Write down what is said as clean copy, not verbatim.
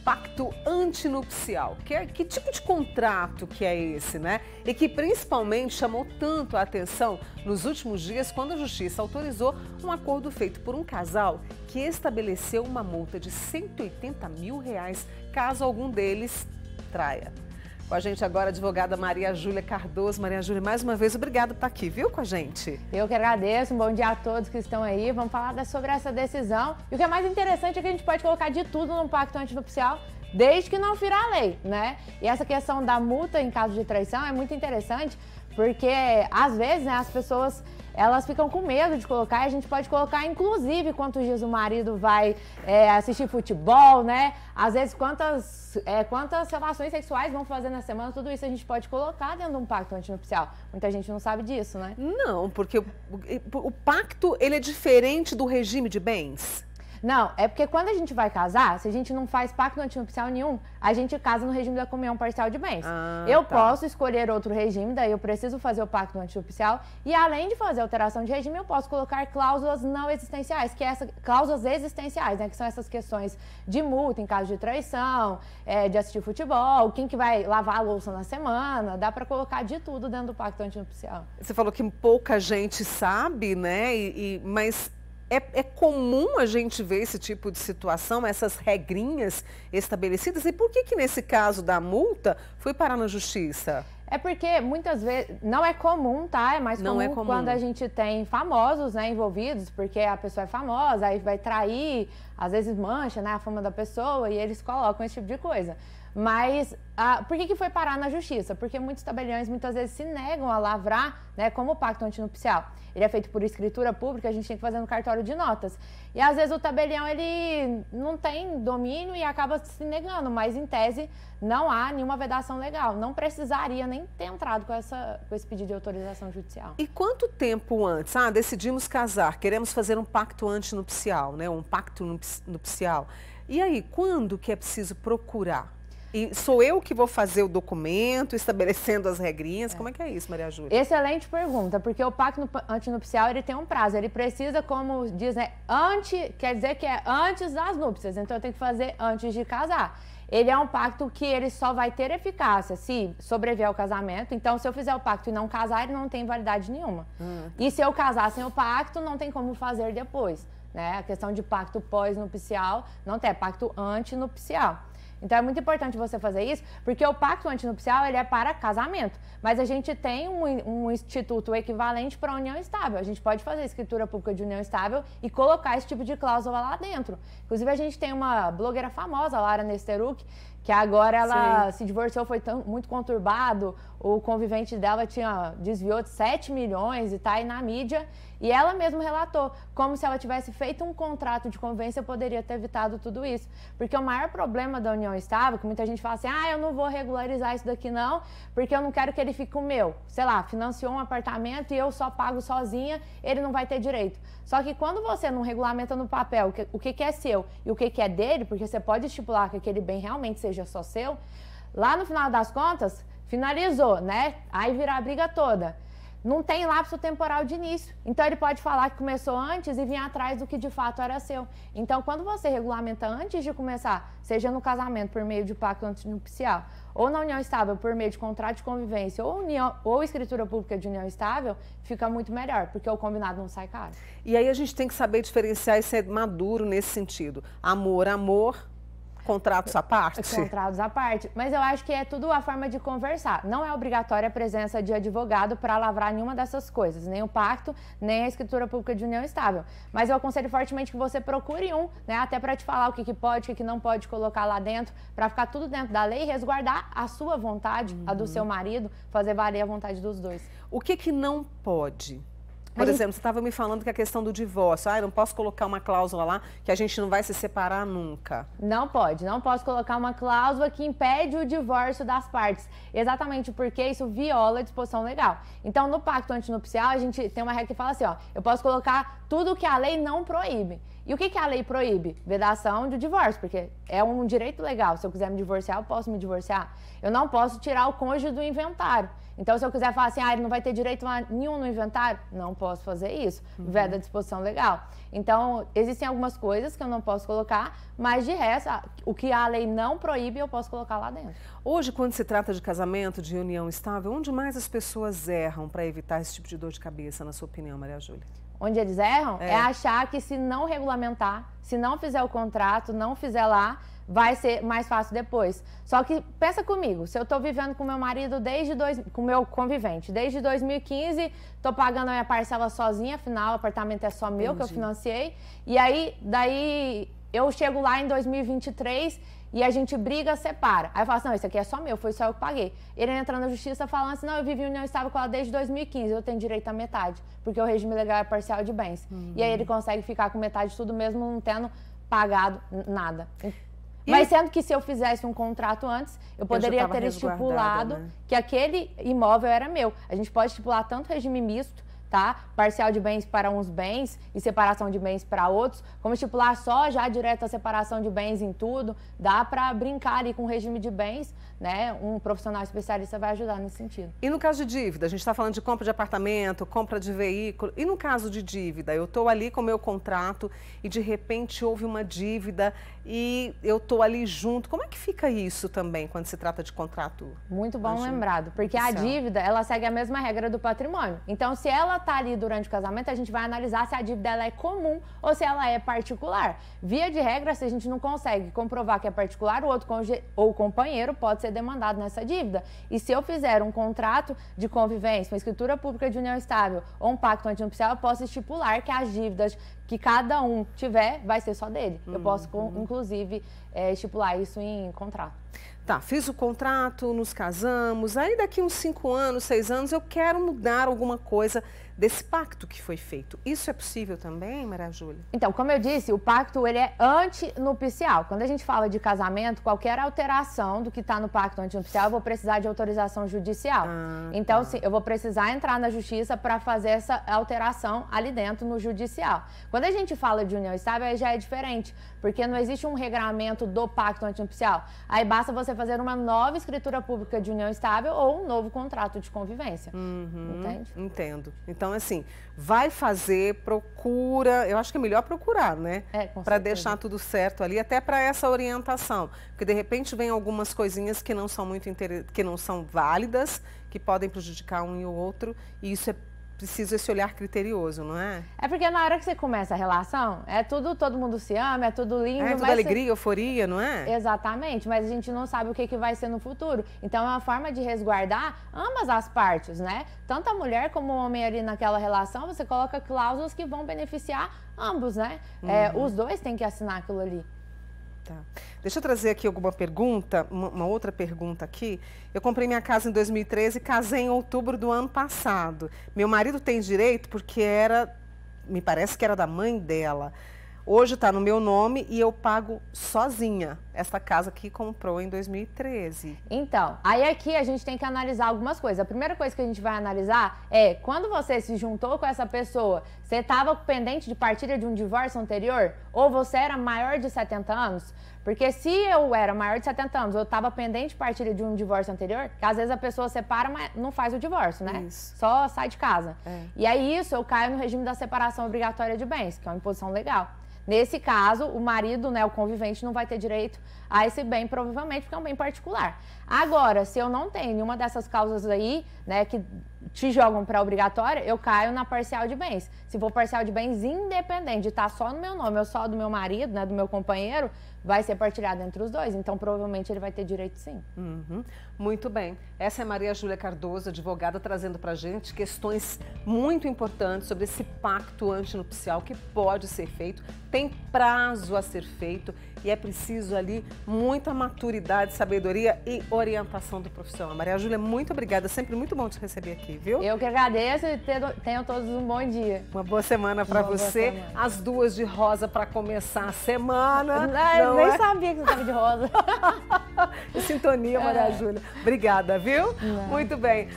pacto antinupcial. Que tipo de contrato que é esse, né? E que principalmente chamou tanto a atenção nos últimos dias quando a Justiça autorizou um acordo feito por um casal que estabeleceu uma multa de R$180 mil caso algum deles traia. Com a gente agora a advogada Maria Júlia Cardoso. Maria Júlia, mais uma vez, obrigada por estar aqui, viu, com a gente? Eu que agradeço, um bom dia a todos que estão aí. Vamos falar sobre essa decisão. E o que é mais interessante é que a gente pode colocar de tudo no pacto antinupcial, desde que não virar lei, né? E essa questão da multa em caso de traição é muito interessante, porque às vezes, né, as pessoas elas ficam com medo de colocar, e a gente pode colocar, inclusive, quantos dias o marido vai assistir futebol, né? Às vezes, quantas relações sexuais vão fazer na semana, tudo isso a gente pode colocar dentro de um pacto antinupcial. Muita gente não sabe disso, né? Não, porque o pacto, ele é diferente do regime de bens? Não, é porque quando a gente vai casar, se a gente não faz pacto antinupcial nenhum, a gente casa no regime da comunhão parcial de bens. Eu posso escolher outro regime, daí eu preciso fazer o pacto antinupcial e além de fazer alteração de regime, eu posso colocar cláusulas não existenciais, que é cláusulas existenciais, né, que são essas questões de multa em caso de traição, de assistir futebol, quem que vai lavar a louça na semana, dá para colocar de tudo dentro do pacto antinupcial. Você falou que pouca gente sabe, né, mas é comum a gente ver esse tipo de situação, essas regrinhas estabelecidas? E por que nesse caso da multa foi parar na justiça? É porque muitas vezes, não é comum, tá? É mais comum quando a gente tem famosos, né, envolvidos, porque a pessoa é famosa, aí vai trair, às vezes mancha, né, a fama da pessoa e eles colocam esse tipo de coisa. Mas por que foi parar na justiça? Porque muitos tabeliões muitas vezes se negam a lavrar, né, como o pacto antinupcial. Ele é feito por escritura pública, a gente tem que fazer no cartório de notas. E às vezes o tabelião ele não tem domínio e acaba se negando, mas em tese não há nenhuma vedação legal. Não precisaria nem ter entrado com esse pedido de autorização judicial. E quanto tempo antes? Decidimos casar, queremos fazer um pacto antinupcial, né, um pacto nupcial. E aí, quando que é preciso procurar? E sou eu que vou fazer o documento, estabelecendo as regrinhas? Como é que é isso, Maria Júlia? Excelente pergunta, porque o pacto antinupcial ele tem um prazo, ele precisa, como diz, né, quer dizer que é antes das núpcias, então eu tenho que fazer antes de casar. Ele é um pacto que ele só vai ter eficácia se sobreviver ao casamento, então se eu fizer o pacto e não casar, ele não tem validade nenhuma. E se eu casar sem o pacto, não tem como fazer depois, né? A questão de pacto pós-nupcial não tem, é pacto antinupcial. Então é muito importante você fazer isso, porque o pacto antinupcial ele é para casamento, mas a gente tem um instituto equivalente para a união estável. A gente pode fazer escritura pública de união estável e colocar esse tipo de cláusula lá dentro. Inclusive a gente tem uma blogueira famosa, Lara Nesteruk, que agora ela se divorciou, foi muito conturbado, o convivente dela desviou de 7 milhões e está aí na mídia. E ela mesma relatou como se ela tivesse feito um contrato de convivência, poderia ter evitado tudo isso. Porque o maior problema da união estável, que muita gente fala assim, eu não vou regularizar isso daqui não, porque eu não quero que ele fique com o meu. Sei lá, financiou um apartamento e eu só pago sozinha, ele não vai ter direito. Só que quando você não regulamenta no papel o que é seu e o que é dele, porque você pode estipular que aquele bem realmente seja só seu, lá no final das contas, finalizou, né? Aí vira a briga toda. Não tem lapso temporal de início. Então, ele pode falar que começou antes e vir atrás do que de fato era seu. Então, quando você regulamenta antes de começar, seja no casamento por meio de pacto antinupcial, ou na união estável por meio de contrato de convivência, ou escritura pública de união estável, fica muito melhor, porque o combinado não sai caro. E aí a gente tem que saber diferenciar e ser maduro nesse sentido. Amor, amor. Contratos à parte? Contratos à parte. Mas eu acho que é tudo a forma de conversar. Não é obrigatória a presença de advogado para lavrar nenhuma dessas coisas. Nem o pacto, nem a escritura pública de união estável. Mas eu aconselho fortemente que você procure um, né? Até para te falar o que pode, o que não pode colocar lá dentro, para ficar tudo dentro da lei e resguardar a sua vontade, a do seu marido, fazer valer a vontade dos dois. O que não pode? Por exemplo, você estava me falando que a questão do divórcio, eu não posso colocar uma cláusula lá que a gente não vai se separar nunca. Não pode, não posso colocar uma cláusula que impede o divórcio das partes, exatamente porque isso viola a disposição legal. Então, no pacto antinupcial, a gente tem uma regra que fala assim, eu posso colocar tudo que a lei não proíbe. E o que a lei proíbe? Vedação de divórcio, porque é um direito legal. Se eu quiser me divorciar, eu posso me divorciar. Eu não posso tirar o cônjuge do inventário. Então, se eu quiser falar assim, ele não vai ter direito nenhum no inventário, não pode. posso fazer isso, veda a disposição legal. Então, existem algumas coisas que eu não posso colocar, mas de resto, o que a lei não proíbe, eu posso colocar lá dentro. Hoje, quando se trata de casamento, de união estável, onde mais as pessoas erram para evitar esse tipo de dor de cabeça, na sua opinião, Maria Júlia? Onde eles erram é achar que se não regulamentar, se não fizer o contrato, não fizer lá, vai ser mais fácil depois. Só que pensa comigo, se eu estou vivendo com meu marido com meu convivente, desde 2015, estou pagando a minha parcela sozinha, afinal o apartamento é só meu, que eu financiei, e aí daí eu chego lá em 2023 e a gente briga, separa. Aí eu falo assim, não, isso aqui é só meu, foi só eu que paguei. Ele entra na justiça falando assim, não, eu vivi em união estável com ela desde 2015, eu tenho direito à metade, porque o regime legal é parcial de bens. E aí ele consegue ficar com metade de tudo mesmo não tendo pagado nada. Mas sendo que se eu fizesse um contrato antes, eu poderia ter estipulado, né, que aquele imóvel era meu. A gente pode estipular tanto regime misto, tá? Parcial de bens para uns bens e separação de bens para outros, como estipular só já direto a separação de bens em tudo. Dá para brincar ali com o regime de bens, né? Um profissional especialista vai ajudar nesse sentido. E no caso de dívida, a gente está falando de compra de apartamento, compra de veículo. E no caso de dívida, eu estou ali com o meu contrato e de repente houve uma dívida e eu estou ali junto. Como é que fica isso também quando se trata de contrato? Muito bom lembrado, porque a dívida, ela segue a mesma regra do patrimônio. Então, se ela está ali durante o casamento, a gente vai analisar se a dívida ela é comum ou se ela é particular. Via de regra, se a gente não consegue comprovar que é particular, o outro cônjuge ou companheiro pode ser demandado nessa dívida. E se eu fizer um contrato de convivência, uma escritura pública de união estável ou um pacto antinupcial, eu posso estipular que as dívidas que cada um tiver vai ser só dele. Eu posso, inclusive, estipular isso em contrato. Tá, fiz o contrato, nos casamos, aí daqui uns 5 anos, 6 anos, eu quero mudar alguma coisa desse pacto que foi feito. Isso é possível também, Maria Júlia? Então, como eu disse, o pacto ele é antinupcial. Quando a gente fala de casamento, qualquer alteração do que está no pacto antinupcial, eu vou precisar de autorização judicial. Então, sim, eu vou precisar entrar na justiça para fazer essa alteração ali dentro no judicial. Quando a gente fala de união estável, aí já é diferente, porque não existe um regramento do pacto antinupcial. Aí basta você fazer uma nova escritura pública de união estável ou um novo contrato de convivência. Entende? Entendo. Então, assim, vai fazer, procura, eu acho que é melhor procurar, né? Para deixar tudo certo ali, até para essa orientação. Porque de repente vem algumas coisinhas que não são que não são válidas, que podem prejudicar um e o outro, e isso é preciso esse olhar criterioso, não é? É porque na hora que você começa a relação, é tudo, todo mundo se ama, é tudo lindo. É tudo alegria, euforia, não é? Exatamente, mas a gente não sabe o que vai ser no futuro. Então é uma forma de resguardar ambas as partes, né? Tanto a mulher como o homem ali naquela relação, você coloca cláusulas que vão beneficiar ambos, né? Os dois têm que assinar aquilo ali. Tá. Deixa eu trazer aqui alguma pergunta, uma outra pergunta aqui. Eu comprei minha casa em 2013 e casei em outubro do ano passado. Meu marido tem direito porque me parece que era da mãe dela. Hoje está no meu nome e eu pago sozinha essa casa que comprou em 2013. Então, aí aqui a gente tem que analisar algumas coisas. A primeira coisa que a gente vai analisar é, quando você se juntou com essa pessoa, você estava pendente de partilha de um divórcio anterior? Ou você era maior de 70 anos? Porque se eu era maior de 70 anos, eu estava pendente de partilha de um divórcio anterior, que às vezes a pessoa separa, mas não faz o divórcio, né? Isso. Só sai de casa. E aí isso eu caio no regime da separação obrigatória de bens, que é uma imposição legal. Nesse caso, o marido, né, o convivente, não vai ter direito a esse bem, provavelmente, porque é um bem particular. Agora, se eu não tenho nenhuma dessas causas aí, né, que te jogam para obrigatória, eu caio na parcial de bens. Se for parcial de bens independente de estar só no meu nome ou só do meu marido, né, do meu companheiro, vai ser partilhado entre os dois. Então, provavelmente, ele vai ter direito sim. Muito bem. Essa é Maria Júlia Cardoso, advogada, trazendo para a gente questões muito importantes sobre esse pacto antinupcial que pode ser feito, tem prazo a ser feito e é preciso ali muita maturidade, sabedoria e orientação do profissional. Maria Júlia, muito obrigada. Sempre muito bom te receber aqui, viu? Eu que agradeço e tenham todos um bom dia. Uma boa semana para você. Semana. As duas de rosa para começar a semana. Eu nem sabia que você estava de rosa. Em sintonia, Maria Júlia. Obrigada, viu? Muito bem.